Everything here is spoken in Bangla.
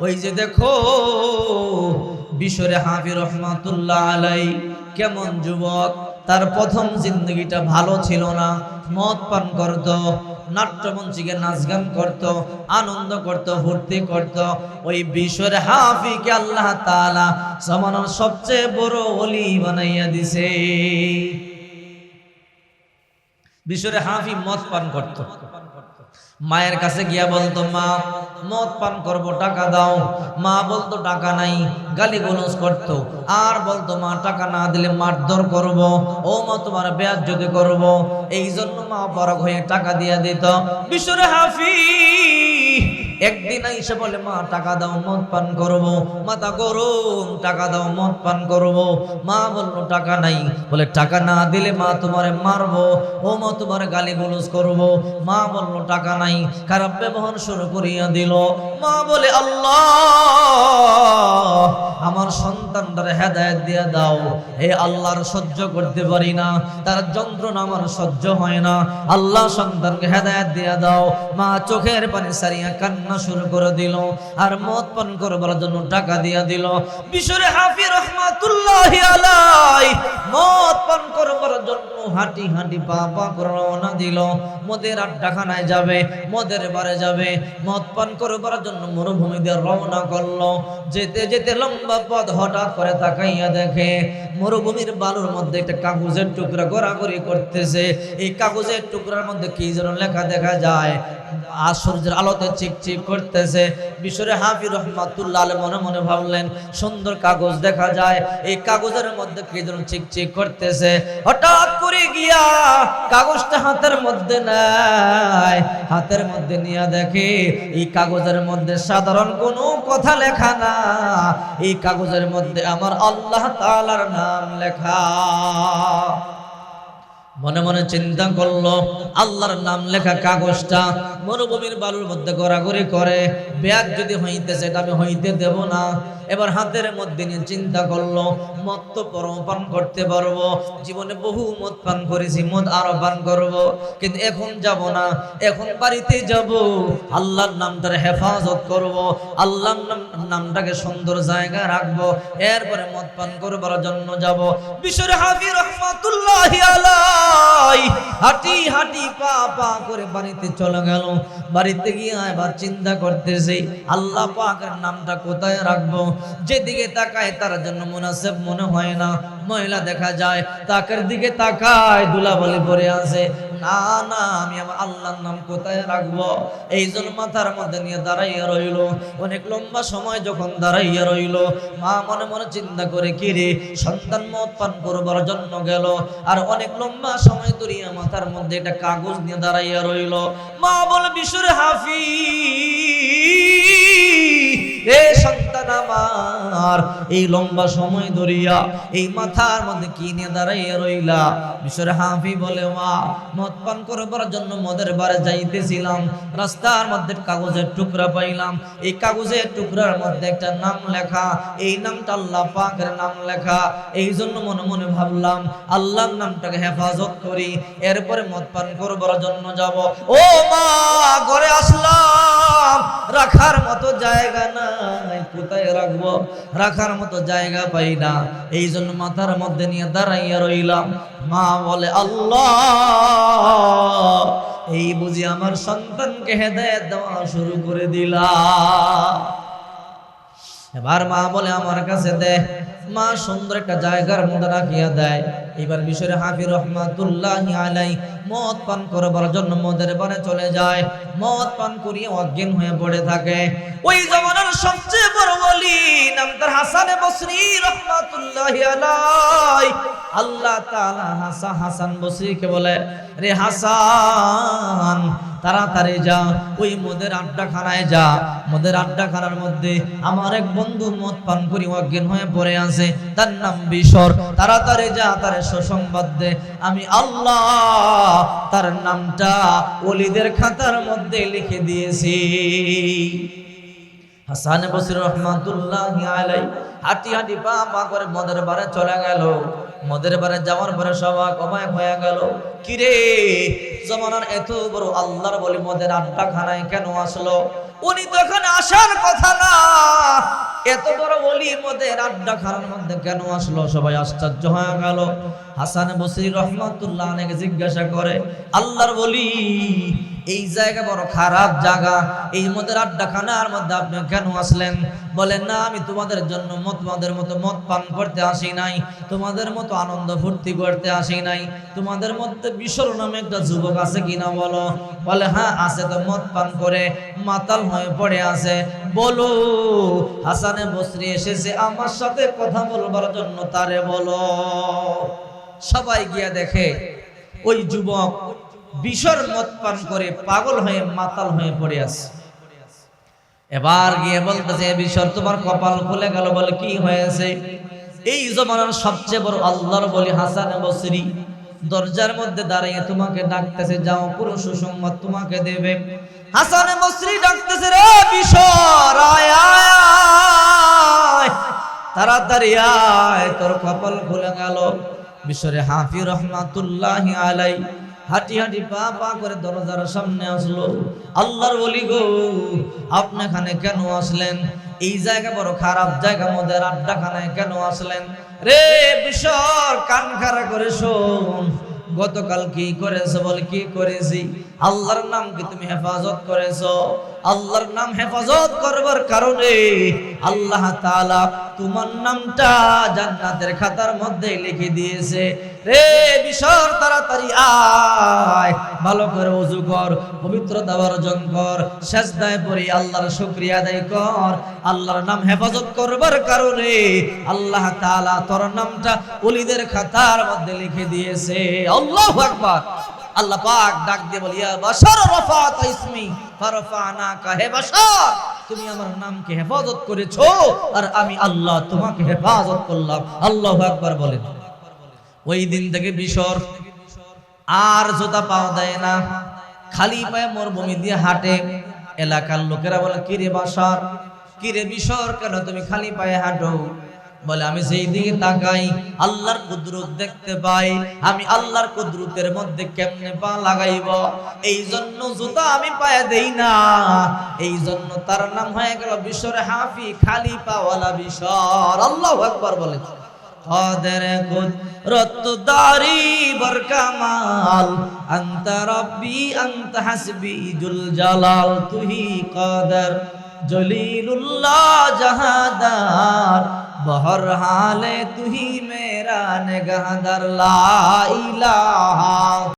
ওই যে দেখো বিশরে হাফি রহমাতুল্লাহ আলাই কেমন যুবক, তার প্রথম জিন্দগিটা ভালো ছিল না, মদ পান করত, নাট্যমঞ্চিকে নাচ গান করত, আনন্দ করত, ফুর্তি করত। ওই বিশরে হাফিকে আল্লাহ তাআলা জামানার সবচেয়ে বড় ওলি বানাইয়া দিছে। বিশরে হাফি মদ পান করত, মায়ের কাছে গিয়া বলতো, মা মদ পান করব, টাকা দাও। মা বলতো টাকা নাই, গালিগালাজ করতো, আর বলতো মা টাকা না দিলে মারধর করব, ও মা তোমার বেয়াজ্জতি করব। এই জন্য মা বড় হয়ে টাকা দিয়া দিত। বিশরে হাফি একদিন এসে বলে, মা টাকা দাও, মদ পান করব। মাথা গরম, টাকা দাও, মদ পান করব। মা বললো টাকা নাই, বলে টাকা না দিলে মা তোমারে মারবো, ও মা তোমার গালিগালাজ করব। মা বললো টাকা নাই, খারাপ ব্যবহার শুরু করিয়া দিল। মা বলে, আল্লাহ আমার সন্তানটারে হেদায়েত দিয়া দাও, হে আল্লাহর সহ্য করতে পারি না, তার যন্ত্রণা আমার সহ্য হয় না, আল্লাহ সন্তানকে হেদায়েত দিয়া দাও। মা চোখের পানি সারিয়া কান্না শুরু করে দিল, আর মদ পান করবার জন্য টাকা দিয়া দিল। বিশরে হাফি রহমাতুল্লাহি আলাই মদ পান করবার জন্য হাঁটি হাঁটি পা পা করে রওনা দিল। মদের আড্ডাখানায় যাবে, মদের বারে যাবে, মদ পান করবার জন্য মরুভূমি দিয়ে রওনা করলো। যেতে যেতে লম্বা পথ, হঠাৎ করে তাকাইয়া দেখে মরুভূমির বালুর মধ্যে একটা কাগজের টুকরা গড়াগড়ি করতেছে। এই কাগজের টুকরার মধ্যে কি যেন লেখা দেখা যায়, আর সূর্যের আলোতে চিকচিক করতেছে। বিশরে হাফি রহমাতুল্লাহ আলাইহি মনে মনে ভাবলেন, সুন্দর কাগজ দেখা যায়, এই কাগজের মধ্যে কি যেন চিকচিক করতেছে। হঠাৎ করে গিয়া কাগজটা হাতের মধ্যে নেয়, হাতের মধ্যে নিয়ে দেখে এই কাগজের মধ্যে সাধারণ কোনো কথা লেখা না, এই কাগজের মধ্যে আমার আল্লাহ তাআলার নাম লেখা। মনে মনে চিন্তা করলো, আল্লাহর নাম লেখা কাগজটা মরুভূমির বালুর মধ্যে গড়াগড়ি করে, ব্যাগ যদি হইতেছে এটা আমি হইতে দেব না। এবার হাতের মধ্যে নিয়ে চিন্তা করলো, মদ তো পান করতে পারবো, জীবনে বহু মদ পান করেছি, মদ আরো পান করব, কিন্তু এখন যাব না, এখন বাড়িতে যাব, আল্লাহর নামটার হেফাজত করব, আল্লাহর নামটাকে সুন্দর জায়গা রাখবো, এরপরে মদ পান করবার জন্য যাব। বিশরে হাফি রহমাতুল্লাহি আলাই হাঁটি হাঁটি পা পা করে বাড়িতে চলে গেল। বাড়িতে গিয়ে এবার চিন্তা করতেছে, আল্লাহ পাকের নামটা কোথায় রাখবো। যেদিকে তাকায় তার জন্য মুনাসিব মনে হয় না। মহিলা দেখা যায়, তাকের দিকে তাকায়, দুলাবালি পরে আছে, না না আমি আমার আল্লাহর নাম কোথায় রাখবো। এই জন্য মাথার মধ্যে নিয়ে দাঁড়াইয়া রইল। অনেক লম্বা সময় যখন দাঁড়াইয়া রইল, মা মনে মনে চিন্তা করে, কি রে সন্তান মদ পান করবার জন্য গেল, আর অনেক লম্বা সময় ধরিয়া মাথার মধ্যে একটা কাগজ নিয়ে দাঁড়াইয়া রইল। মা বলে, বিশরে হাফি এ সন্তান আমার, এই লম্বা সময় ধরিয়া এই মাথার মধ্যে কি নিয়ে দাঁড়াইয়া রইলা। বিশরে হাফি বলে, মা মদ পান করবার জন্য মদের বারে যাইতেছিলাম, রাস্তার মধ্যে কাগজের টুকরা পাইলাম, এই কাগজের টুকরার মধ্যে একটা নাম লেখা, এই নামটা আল্লাহ পাকের নাম লেখা। এই জন্য মনে মনে ভাবলাম আল্লাহর নামটাকে হেফাজত করি, এরপরে মদ পান করবার জন্য যাব। ও মা, ঘরে আসলাম, রাখার মতো জায়গা নাই, কোথায় রাখবো, রাখার মতো জায়গা পাই না, এই জন্য মাথার মধ্যে নিয়ে দাঁড়াইয়া রইলাম। মা বলে, আল্লাহ এই বুঝি আমার সন্তানকে হেদায়েত দেওয়া শুরু করে দিলা। এবার মা বলে, আমার কাছে দে। মা সুন্দর একটা জায়গার মধ্যে রাখিয়া দেয়। এবার বিশরে হাফি রহমাতুল্লাহি আলাইহি মদ পান করবার জন্য মদের বারে চলে যায়। মদ পান করিয়ে অজ্ঞান হয়ে পড়ে থাকে। ওই জামানার সবচেয়ে বড় ওলি, নাম তার হাসান বসরি রহমাতুল্লাহি আলাইহি। আল্লাহ তাআলা হাসান বসরিকে বলে, রে হাসান তাড়াতাড়ি যা, ওই মদের আড্ডাখানায় যা, মদের আড্ডাখানার মধ্যে আমার এক বন্ধু মদ পান করি অজ্ঞান হয়ে পড়ে আছে, তার নাম বিশর, তাড়াতাড়ি যা, তার সুসংবাদ দে, আমি আল্লাহ তার নামটা ওলিদের খাতার মধ্যে লিখে দিয়েছি। হাসান বসরি রহমাতুল্লাহি আলাইহি হাঁটি হাঁটি পা পা করে মদের বারে চলে গেল। মদের বারে যাওয়ার পরে সবাই অবাক হয়ে গেল, কিরে জামানার এত বড় আল্লাহর বলি মদের আড্ডাখানায় কেন আসলো? উনি তো এখানে আসার কথা না, এত বড় ওলি মদের আড্ডাখানার মধ্যে কেন আসলো? সবাই আশ্চর্য হয়ে গেল। হাসান বসরি রহমাতুল্লাহ আলাইহি জিজ্ঞাসা করে, আল্লাহর ওলি, এই জায়গা বড় খারাপ জায়গা, এই মদের আড্ডাখানার মধ্যে আপনি কেন আসলেন? বলেন না, আমি তোমাদের জন্য তোমাদের মতো মদ পান করতে আসি নাই, তোমাদের মতো আনন্দ ফুর্তি করতে আসি নাই। তোমাদের মধ্যে বিশর নামে একটা যুবক আছে কিনা বলো? বলে হ্যাঁ আছে, তো মদ পান করে মাতাল হয়ে পড়ে আছে। বলো, হাসানে বসরি এসেছে আমার সাথে কথা বলবার জন্য, তারে বলো। সবাই গিয়া দেখে ওই যুবক বিশর মদ পান করে পাগল হয়ে মাতাল হয়ে পড়ে আছে। এবার গিয়ে বলতেছে, বিশর তোমার কপাল খুলে গেল। বলে কি হয়েছে? এই জমানার সবচেয়ে বড় আল্লাহর বলি হাসান বসরি দরজার মধ্যে দাঁড়িয়ে তোমাকে ডাকতেছে, যাও পুরো সুসংবাদ তোমাকে দেবে। হাসান বসরি ডাকতেছে, রে বিশর আয় আয়, তাড়াতাড়ি আয়, তোর কপাল খুলে গেল। বিশরে হাফি রহমাতুল্লাহি আলাইহি হাঁটি হাঁটি পা পা করে দরজার সামনে আসলো। আল্লাহর ওলি গো, আপনি এখানে কেন আসলেন? এই জায়গা বড় খারাপ জায়গা, মদের আড্ডাখানায় কেন আসলেন? রে বিশর, কান খাড়া করে শোন, গতকাল কি করেছো? বলে কি করেছি? আল্লাহর নাম কি তুমি হেফাজত করেছো? আল্লাহর নাম হেফাজত করবার কারণে আল্লাহ তাআলা তোমার নামটা জান্নাতের খাতার মধ্যে লিখে দিয়েছে। রে বিশর, তাড়াতাড়ি আয়, ভালো করে ওযু কর, পবিত্রতা অর্জন কর, সিজদায় পড়ে আল্লাহর শুকরিয়া আদায় কর। আল্লাহর নাম হেফাজত করবার কারণে আল্লাহ তাআলা তোর নামটা ওলিদের খাতার মধ্যে লিখে দিয়েছে। আল্লাহু আকবার। আল্লাহ পাক ডাক দিয়ে বলি, ইয়া বাশার রাফাত ইসমি ফারফানাকা, হে বাশার, তুমি আমার নামকে হেফাজত করেছো আর আমি আল্লাহ তোমাকে হেফাজত করলাম। আল্লাহু আকবার বলেন। ওই দিন থেকে বিশর আর জুতা পাওয়া দেয় না, খালি পায়ে মরুভূমি দিয়ে হাঁটে। এলাকার লোকেরা বলে, কিরে বাশার, কিরে বিশর, কেন তুমি খালি পায়ে হাঁটো? বলে, আমি যেই দিকে তাকাই আল্লাহর কুদরত দেখতে পাই, আমি আল্লাহর কুদরতের মধ্যে কেমনে পা লাগাইব, এই জন্য জুতা আমি পায়ে দেই না। এই জন্য তার নাম হয়ে গেল বিশর হাফি, খালি পাওয়ালা বিশর। আল্লাহু আকবার বলে। কাদের কুদরত দারি বর কামাল, আনতা রব্বি আনতা হাসবি জুল জালাল, তুহি কাদের জলিলুল্লাহ জাহাদার, বহর হালে তুহি মেরা নিগাহদার, লা ইলাহা